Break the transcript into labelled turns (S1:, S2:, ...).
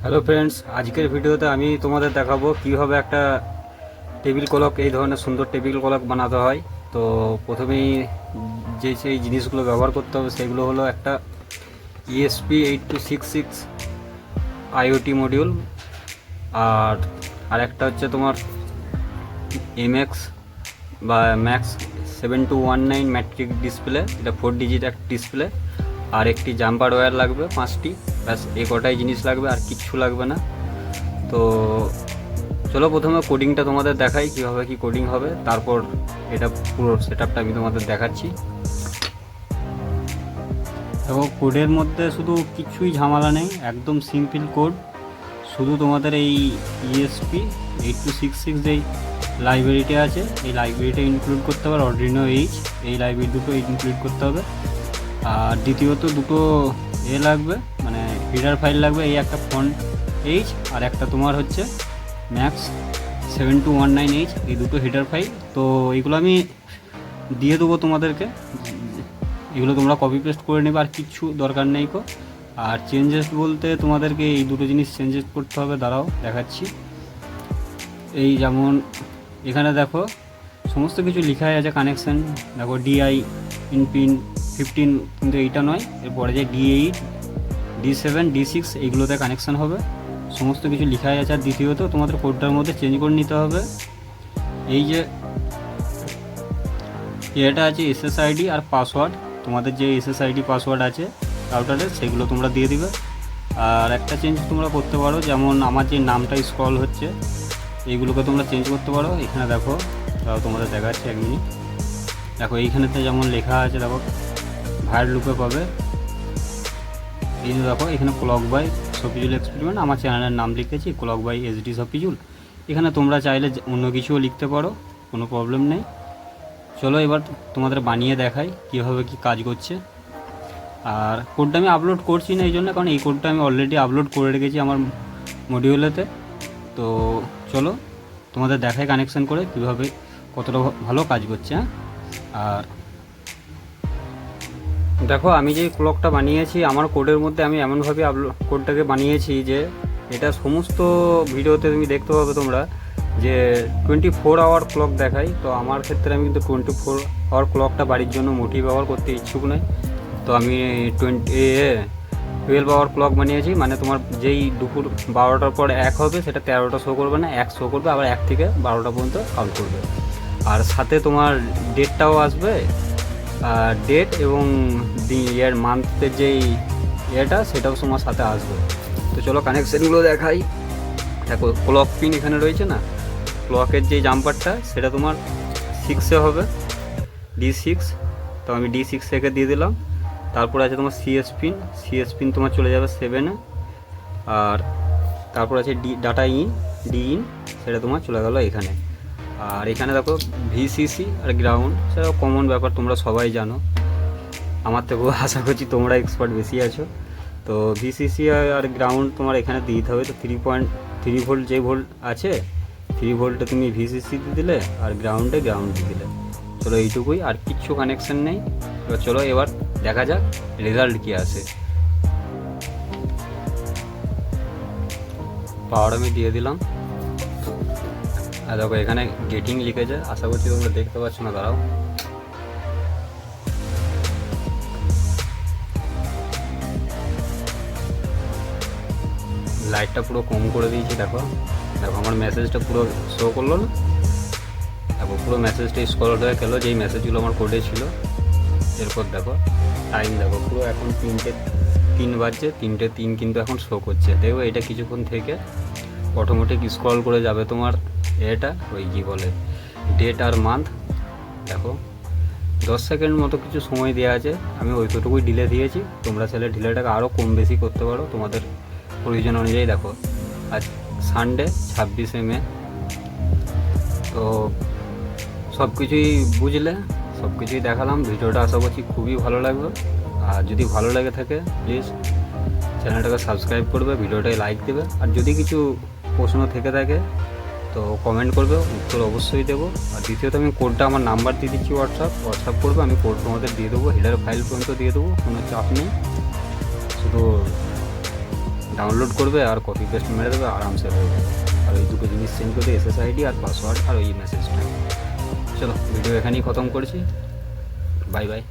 S1: Hello friends, আজকের ভিডিওতে আমি তোমাদের দেখাবো কীভাবে একটা টেবিল ক্লক, এই ধরনের সুন্দর টেবিল ক্লক বানাতে হয়। তো প্রথমেই সেই জিনিসগুলো ব্যবহার করতে হবে সেগুলো হলো একটা ESP8266 আইওটি মডিউল, আর আরেকটা হচ্ছে তোমার এমএক্স বা ম্যাক্স 7219 ম্যাট্রিক ডিসপ্লে, এটা 4 ডিজিট একটা ডিসপ্লে, আর একটি জাম্পার ওয়্যার লাগবে 5টি। ব্যাস এই কটাই জিনিস লাগবে, আর কিচ্ছু লাগবে না। তো চলো প্রথমে কোডিংটা তোমাদের দেখাই কীভাবে কি কোডিং হবে, তারপর এটা পুরো সেটআপটা আমি তোমাদের দেখাচ্ছি। দেখো, কোডের মধ্যে শুধু কিছুই ঝামেলা নেই, একদম সিম্পল কোড। শুধু তোমাদের এই ESP8266 যেই লাইব্রেরিটা আছে, এই লাইব্রেরিটা ইনক্লুড করতে হবে, অর্ডিনো এইচ এই লাইব্রেরি দুটো ইনক্লুড করতে হবে। আর দ্বিতীয়ত দুটো লাগবে, মানে হিডার ফাইল লাগবে, এই একটা ফন্ট এইচ আর একটা তোমার হচ্ছে ম্যাক্স 7219H, এই দুটো হিডার ফাইল। তো এইগুলো আমি দিয়ে দেবো তোমাদেরকে, এগুলো তোমরা কপি পেস্ট করে নেবে, আর কিচ্ছু দরকার নেই কো। আর চেঞ্জেস বলতে তোমাদেরকে এই দুটো জিনিস চেঞ্জেস করতে হবে, দাঁড়াও দেখাচ্ছি। এই যেমন এখানে দেখো সমস্ত কিছু লেখাই আছে, কানেকশান দেখো DI পিন 15, কিন্তু এইটা নয়, এরপরে যে D8 D7 D6 এইগুলোতে কানেকশান হবে, সমস্ত কিছু লেখাই আছে। আর দ্বিতীয়ত তোমাদের কোডটার মধ্যে চেঞ্জ করে নিতে হবে, এই যে এটা আছে SSID আর পাসওয়ার্ড, তোমাদের যে SSID পাসওয়ার্ড আছে রাউটারের সেগুলো তোমরা দিয়ে দিবে। আর একটা চেঞ্জ তোমরা করতে পারো, যেমন আমার যে নামটা স্ক্রল হচ্ছে এইগুলোকে তোমরা চেঞ্জ করতে পারো। এখানে দেখো, তাও তোমাদের দেখাচ্ছি 1 মিনিট। দেখো এইখানেতে যেমন লেখা আছে, দেখো ভাইয়ের লুপে পাবে, এই দেখো এখানে ক্লক বাই শফিজুল এক্সপেরিমেন্ট, আমার চ্যানেলের নাম লিখেছি ক্লক বাই SD শফিজুল। এখানে তোমরা চাইলে অন্য কিছুও লিখতে পারো, কোনো প্রবলেম নেই। চলো এবার তোমাদের বানিয়ে দেখাই কীভাবে কি কাজ করছে। আর কোডটা আমি আপলোড করছি না এই জন্য, কারণ এই কোডটা আমি অলরেডি আপলোড করে রেখেছি আমার মডিউলেতে। তো চলো তোমাদের দেখাই কানেকশান করে কীভাবে কতটা ভালো কাজ করছে। আর দেখো, আমি যে ক্লকটা বানিয়েছি আমার কোডের মধ্যে আমি এমনভাবে কোডটাকে বানিয়েছি যে এটা সমস্ত ভিডিওতে তুমি দেখতে পাবে তোমরা যে 24 আওয়ার ক্লক দেখাই। তো আমার ক্ষেত্রে আমি কিন্তু 24 আওয়ার ক্লকটা বাড়ির জন্য মোটেই ব্যবহার করতে ইচ্ছুক নই। তো আমি 12 আওয়ার ক্লক বানিয়েছি, মানে তোমার যেই দুপুর 12টার পর 1 হবে সেটা 13টা শো করবে না, 1 শো করবে, আবার 1 থেকে 12টা পর্যন্ত কাউন্ট করবে। আর সাথে তোমার ডেটটাও আসবে, ডেট এবং ইয়ার মান্থের যেই ইয়েটা সেটাও তোমার সাথে আসবে। তো চলো কানেকশানগুলো দেখাই। দেখো ক্লক পিন এখানে রয়েছে না, ক্লকের যে জাম্পারটা সেটা তোমার 6-এ হবে, D6। তো আমি D6 থেকে দিয়ে দিলাম। তারপর আছে তোমার CS পিন তোমার চলে যাবে 7-এ। আর তারপর আছে ডাটা ডি ইন, সেটা তোমার চলে গেলো এখানে। আর এখানে দেখো VCC আর গ্রাউন্ড, সেটা কমন ব্যাপার, তোমরা সবাই জানো, আমার থেকেও আশা করছি তোমরা এক্সপার্ট বেশি আছো। তো VCC আর গ্রাউন্ড তোমার এখানে দিতে হবে। তো 3.3 ভোল্ট যে ভোল্ট আছে, 3 ভোল্টে তুমি VCC দিয়ে দিলে আর গ্রাউন্ডে গ্রাউন্ড দিয়ে দিলে। চলো এইটুকুই, আর কিচ্ছু কানেকশান নেই। এবার চলো এবার দেখা যাক রেজাল্ট কী আসে। পাওয়ার আমি দিয়ে দিলাম, আর দেখো এখানে গেটিং লিখেছে, আশা করছি তোমরা দেখতে পাচ্ছ না, দাঁড়াও। লাইটটা পুরো কম করে দিয়েছি, দেখো দেখো আমার মেসেজটা পুরো শো করলো না, দেখো পুরো মেসেজটা স্ক্রল হয়ে গেলো যেই মেসেজগুলো আমার কোডে ছিল। এরপর দেখো টাইম, দেখো পুরো এখন 3:03 বাজছে, 3:03 কিন্তু এখন শো করছে। দেখো এটা কিছুক্ষণ থেকে অটোমেটিক স্ক্রল করে যাবে তোমার এটা ওই কী বলে ডেট আর মান্থ। দেখো 10 সেকেন্ড মতো কিছু সময় দেওয়া আছে, আমি ওইটুকুই ডিলে দিয়েছি। তোমরা চাইলে ডিলেটাকে আরও কম বেশি করতে পারো তোমাদের প্রয়োজন অনুযায়ী। দেখো আজ সানডে 26শে মে। তো সব কিছুই বুঝলে, সব কিছুই দেখালাম। ভিডিওটা আশা করছি খুবই ভালো লাগবে। আর যদি ভালো লেগে থাকে প্লিজ চ্যানেলটাকে সাবস্ক্রাইব করবে, ভিডিওটায় লাইক দেবে। আর যদি কিছু প্রশ্ন থেকে থাকে তো কমেন্ট করবে, উত্তর অবশ্যই দেবো। আর দ্বিতীয়ত আমি কোডটা আমার নাম্বার দিয়ে দিচ্ছি, হোয়াটসঅ্যাপ করবে, আমি কোড তোমাদের দিয়ে দেবো, হেডার ফাইল পর্যন্ত দিয়ে দেবো, কোনো চাপ নেই। শুধু ডাউনলোড করবে আর কপি পেস্ট মেরে দেবে, আরামসে হয়ে যাবে। আর ওই দুটো জিনিস সেন্ড করবে, SSID আর পাসওয়ার্ড আর ওই মেসেজটা। চলো ভিডিও এখানেই খতম করছি, বাই বাই।